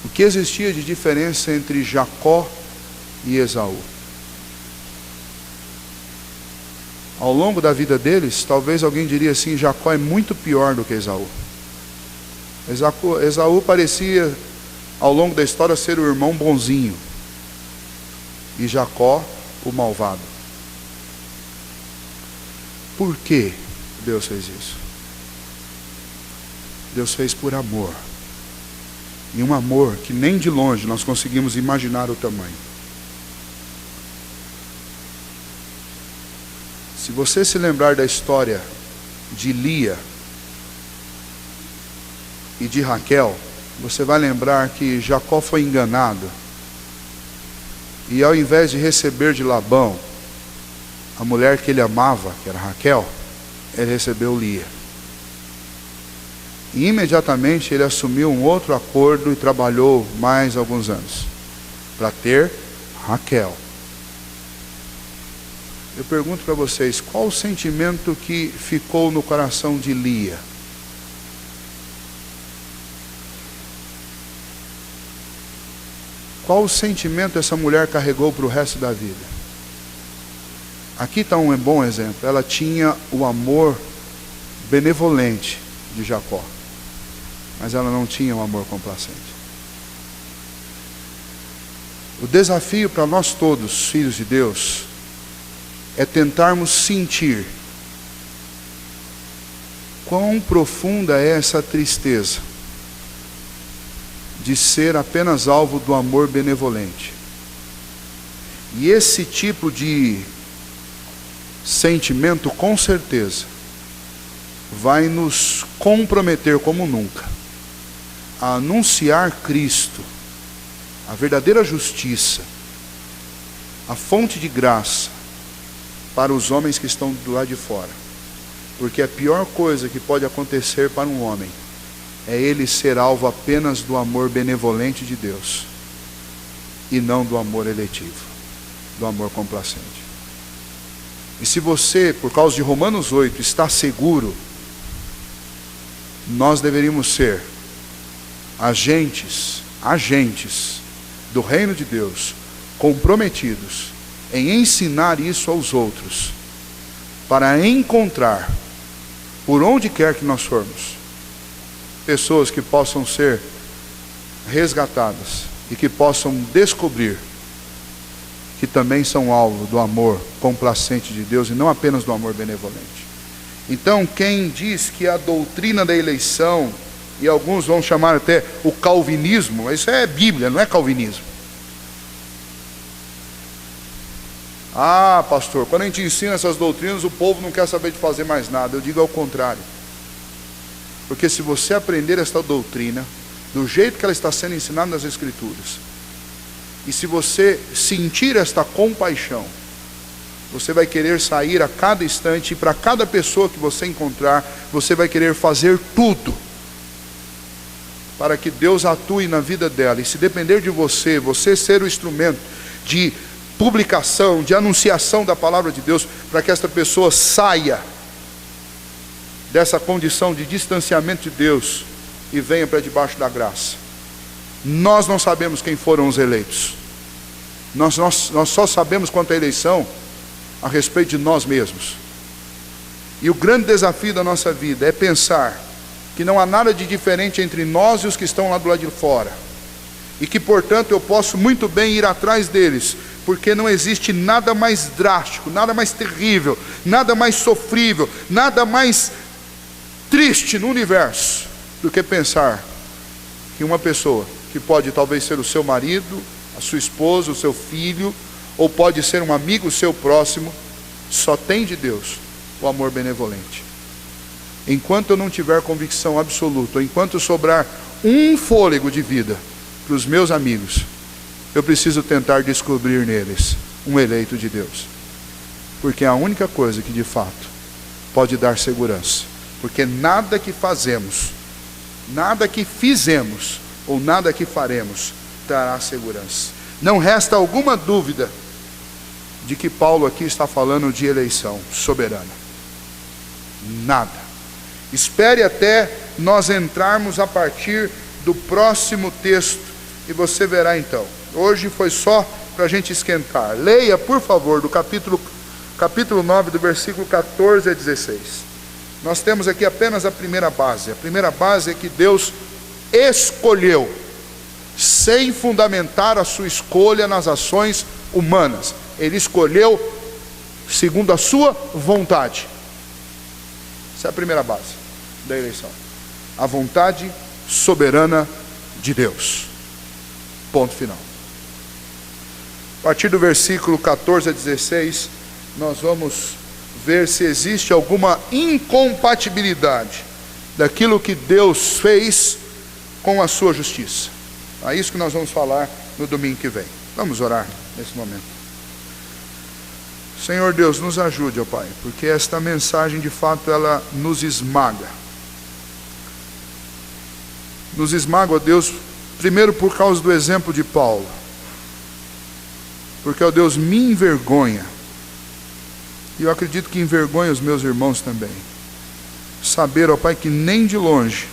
O que existia de diferença entre Jacó e Esaú? Ao longo da vida deles, talvez alguém diria assim: Jacó é muito pior do que Esaú. Esaú parecia, ao longo da história, ser o irmão bonzinho, e Jacó o malvado. Por que Deus fez isso? Deus fez por amor. E um amor que nem de longe nós conseguimos imaginar o tamanho. Se você se lembrar da história de Lia e de Raquel, você vai lembrar que Jacó foi enganado, e ao invés de receber de Labão a mulher que ele amava, que era Raquel, ele recebeu Lia. E imediatamente ele assumiu um outro acordo e trabalhou mais alguns anos para ter Raquel. Eu pergunto para vocês, qual o sentimento que ficou no coração de Lia? Qual o sentimento essa mulher carregou para o resto da vida? Aqui está um bom exemplo. Ela tinha o amor benevolente de Jacó, mas ela não tinha o amor complacente. O desafio para nós todos, filhos de Deus, é tentarmos sentir quão profunda é essa tristeza de ser apenas alvo do amor benevolente. E esse tipo de sentimento, com certeza, vai nos comprometer como nunca a anunciar Cristo, a verdadeira justiça, a fonte de graça para os homens que estão do lado de fora. Porque a pior coisa que pode acontecer para um homem é ele ser alvo apenas do amor benevolente de Deus e não do amor eletivo, do amor complacente. E se você, por causa de Romanos 8, está seguro, nós deveríamos ser agentes do reino de Deus, comprometidos em ensinar isso aos outros, para encontrar, por onde quer que nós formos, pessoas que possam ser resgatadas e que possam descobrir que também são alvo do amor complacente de Deus e não apenas do amor benevolente. Então, quem diz que a doutrina da eleição, e alguns vão chamar até o calvinismo, isso é Bíblia, não é calvinismo. Ah, pastor, quando a gente ensina essas doutrinas, o povo não quer saber de fazer mais nada. Eu digo ao contrário. Porque se você aprender esta doutrina, do jeito que ela está sendo ensinada nas Escrituras, e se você sentir esta compaixão, você vai querer sair a cada instante, e para cada pessoa que você encontrar, você vai querer fazer tudo para que Deus atue na vida dela. E se depender de você, você ser o instrumento de publicação, de anunciação da palavra de Deus, para que esta pessoa saia dessa condição de distanciamento de Deus e venha para debaixo da graça. Nós não sabemos quem foram os eleitos. Nós só sabemos quanto à eleição a respeito de nós mesmos. E o grande desafio da nossa vida é pensar que não há nada de diferente entre nós e os que estão lá do lado de fora, e que portanto eu posso muito bem ir atrás deles, porque não existe nada mais drástico, nada mais terrível, nada mais sofrível, nada mais triste no universo do que pensar que uma pessoa que pode talvez ser o seu marido, a sua esposa, o seu filho, ou pode ser um amigo seu próximo, só tem de Deus o amor benevolente. Enquanto eu não tiver convicção absoluta, ou enquanto sobrar um fôlego de vida para os meus amigos, eu preciso tentar descobrir neles um eleito de Deus. Porque é a única coisa que de fato pode dar segurança. Porque nada que fazemos, nada que fizemos, ou nada que faremos, trará segurança. Não resta alguma dúvida de que Paulo aqui está falando de eleição soberana. Nada. Espere até nós entrarmos a partir do próximo texto e você verá então. Hoje foi só para a gente esquentar. Leia, por favor, do capítulo 9, do versículo 14 a 16. Nós temos aqui apenas a primeira base. A primeira base é que Deus escolheu, sem fundamentar a sua escolha nas ações humanas. Ele escolheu segundo a sua vontade. Essa é a primeira base da eleição. A vontade soberana de Deus. Ponto final. A partir do versículo 14 a 16, nós vamos ver se existe alguma incompatibilidade daquilo que Deus fez com a sua justiça. É isso que nós vamos falar no domingo que vem. Vamos orar nesse momento. Senhor Deus, nos ajude, ó Pai, porque esta mensagem de fato ela nos esmaga. Nos esmaga, ó Deus, primeiro por causa do exemplo de Paulo, porque, ó Deus, me envergonha, e eu acredito que envergonha os meus irmãos também, saber, ó Pai, que nem de longe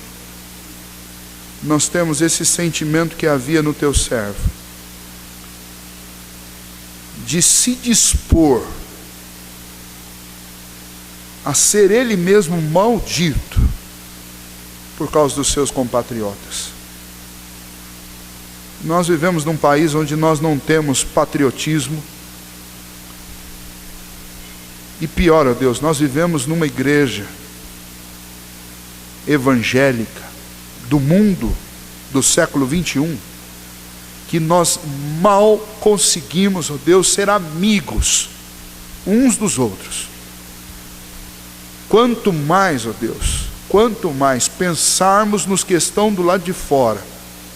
nós temos esse sentimento que havia no teu servo, de se dispor a ser ele mesmo maldito por causa dos seus compatriotas. Nós vivemos num país onde nós não temos patriotismo. E pior, ó Deus, nós vivemos numa igreja evangélica do mundo do século 21, que nós mal conseguimos, ó Deus, ser amigos uns dos outros. Quanto mais, ó Deus, quanto mais pensarmos nos que estão do lado de fora,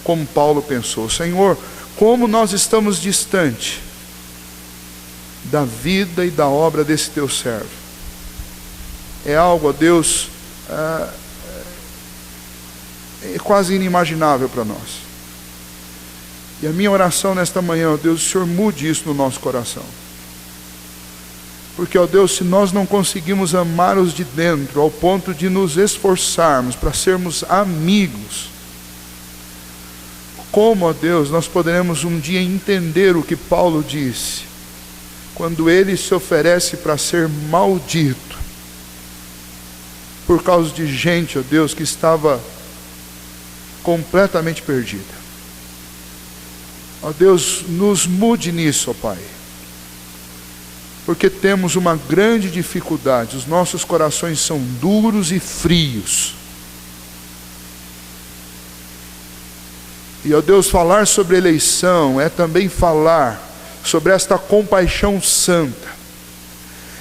como Paulo pensou. Senhor, como nós estamos distante da vida e da obra desse teu servo. É algo, ó Deus, é quase inimaginável para nós. E a minha oração nesta manhã, ó Deus, o Senhor mude isso no nosso coração. Porque, ó Deus, se nós não conseguimos amar os de dentro ao ponto de nos esforçarmos para sermos amigos, como, ó Deus, nós poderemos um dia entender o que Paulo disse, quando ele se oferece para ser maldito, por causa de gente, ó Deus, que estava completamente perdida. Ó Deus, nos mude nisso, ó Pai, porque temos uma grande dificuldade, os nossos corações são duros e frios. E, ó Deus, falar sobre eleição é também falar sobre esta compaixão santa,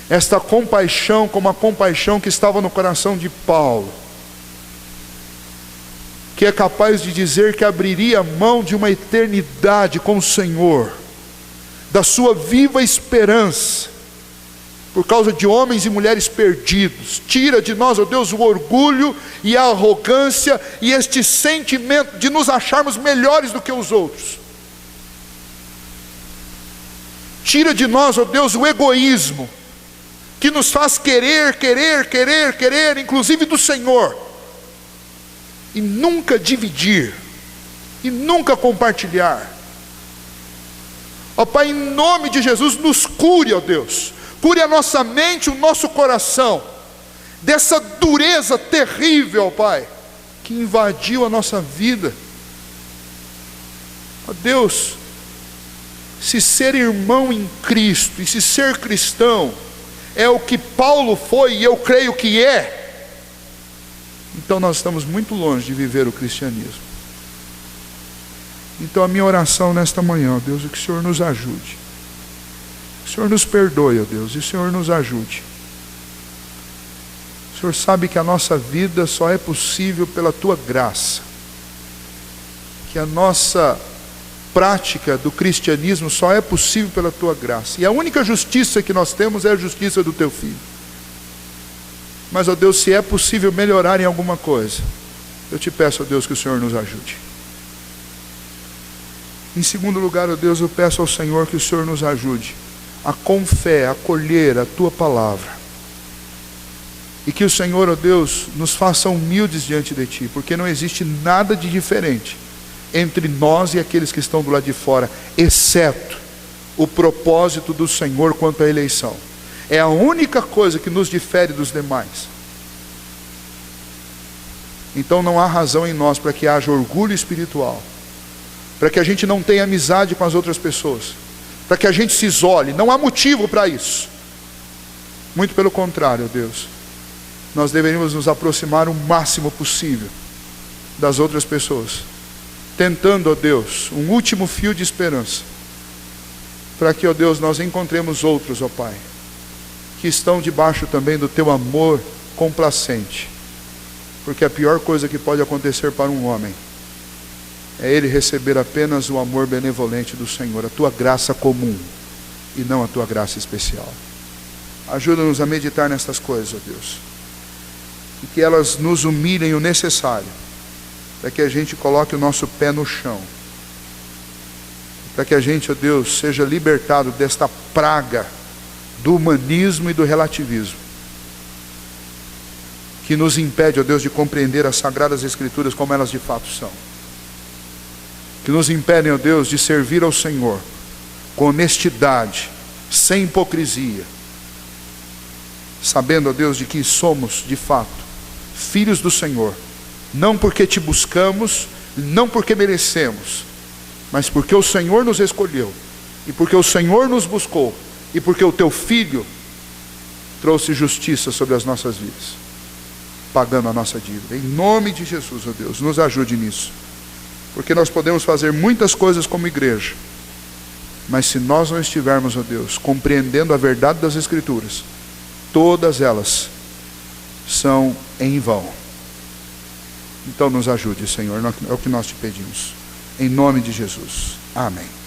esta compaixão como a compaixão que estava no coração de Paulo, que é capaz de dizer que abriria mão de uma eternidade com o Senhor, da sua viva esperança, por causa de homens e mulheres perdidos. Tira de nós, ó Deus, o orgulho e a arrogância e este sentimento de nos acharmos melhores do que os outros. Tira de nós, ó Deus, o egoísmo que nos faz querer, inclusive do Senhor, e nunca dividir, e nunca compartilhar. Ó Pai, em nome de Jesus, nos cure, ó Deus, cure a nossa mente, o nosso coração, dessa dureza terrível, ó Pai, que invadiu a nossa vida. Ó Deus, se ser irmão em Cristo, e se ser cristão, é o que Paulo foi, e eu creio que é, então nós estamos muito longe de viver o cristianismo. Então a minha oração nesta manhã, ó Deus, é que o Senhor nos ajude. O Senhor nos perdoe, ó Deus, e o Senhor nos ajude. O Senhor sabe que a nossa vida só é possível pela Tua graça, que a nossa prática do cristianismo só é possível pela Tua graça, e a única justiça que nós temos é a justiça do Teu Filho. Mas, ó Deus, se é possível melhorar em alguma coisa, eu te peço, ó Deus, que o Senhor nos ajude. Em segundo lugar, ó Deus, eu peço ao Senhor que o Senhor nos ajude a com fé acolher a Tua palavra, e que o Senhor, ó Deus, nos faça humildes diante de Ti, porque não existe nada de diferente entre nós e aqueles que estão do lado de fora, exceto o propósito do Senhor quanto à eleição. É a única coisa que nos difere dos demais. Então não há razão em nós para que haja orgulho espiritual, para que a gente não tenha amizade com as outras pessoas, para que a gente se isole. Não há motivo para isso. Muito pelo contrário, Deus, nós deveríamos nos aproximar o máximo possível das outras pessoas, tentando, ó Deus, um último fio de esperança, para que, ó Deus, nós encontremos outros, ó Pai, que estão debaixo também do Teu amor complacente, porque a pior coisa que pode acontecer para um homem é ele receber apenas o amor benevolente do Senhor, a Tua graça comum, e não a Tua graça especial. Ajuda-nos a meditar nestas coisas, ó Deus, e que elas nos humilhem o necessário, para que a gente coloque o nosso pé no chão, para que a gente, ó Deus, seja libertado desta praga do humanismo e do relativismo, que nos impede, ó Deus, de compreender as Sagradas Escrituras como elas de fato são, que nos impedem, ó Deus, de servir ao Senhor com honestidade, sem hipocrisia, sabendo, ó Deus, de que somos, de fato, filhos do Senhor, não porque te buscamos, não porque merecemos, mas porque o Senhor nos escolheu, e porque o Senhor nos buscou, e porque o teu Filho trouxe justiça sobre as nossas vidas, pagando a nossa dívida. Em nome de Jesus, ó Deus, nos ajude nisso, porque nós podemos fazer muitas coisas como igreja, mas se nós não estivermos, ó Deus, compreendendo a verdade das Escrituras, todas elas são em vão. Então nos ajude, Senhor, é o que nós te pedimos. Em nome de Jesus. Amém.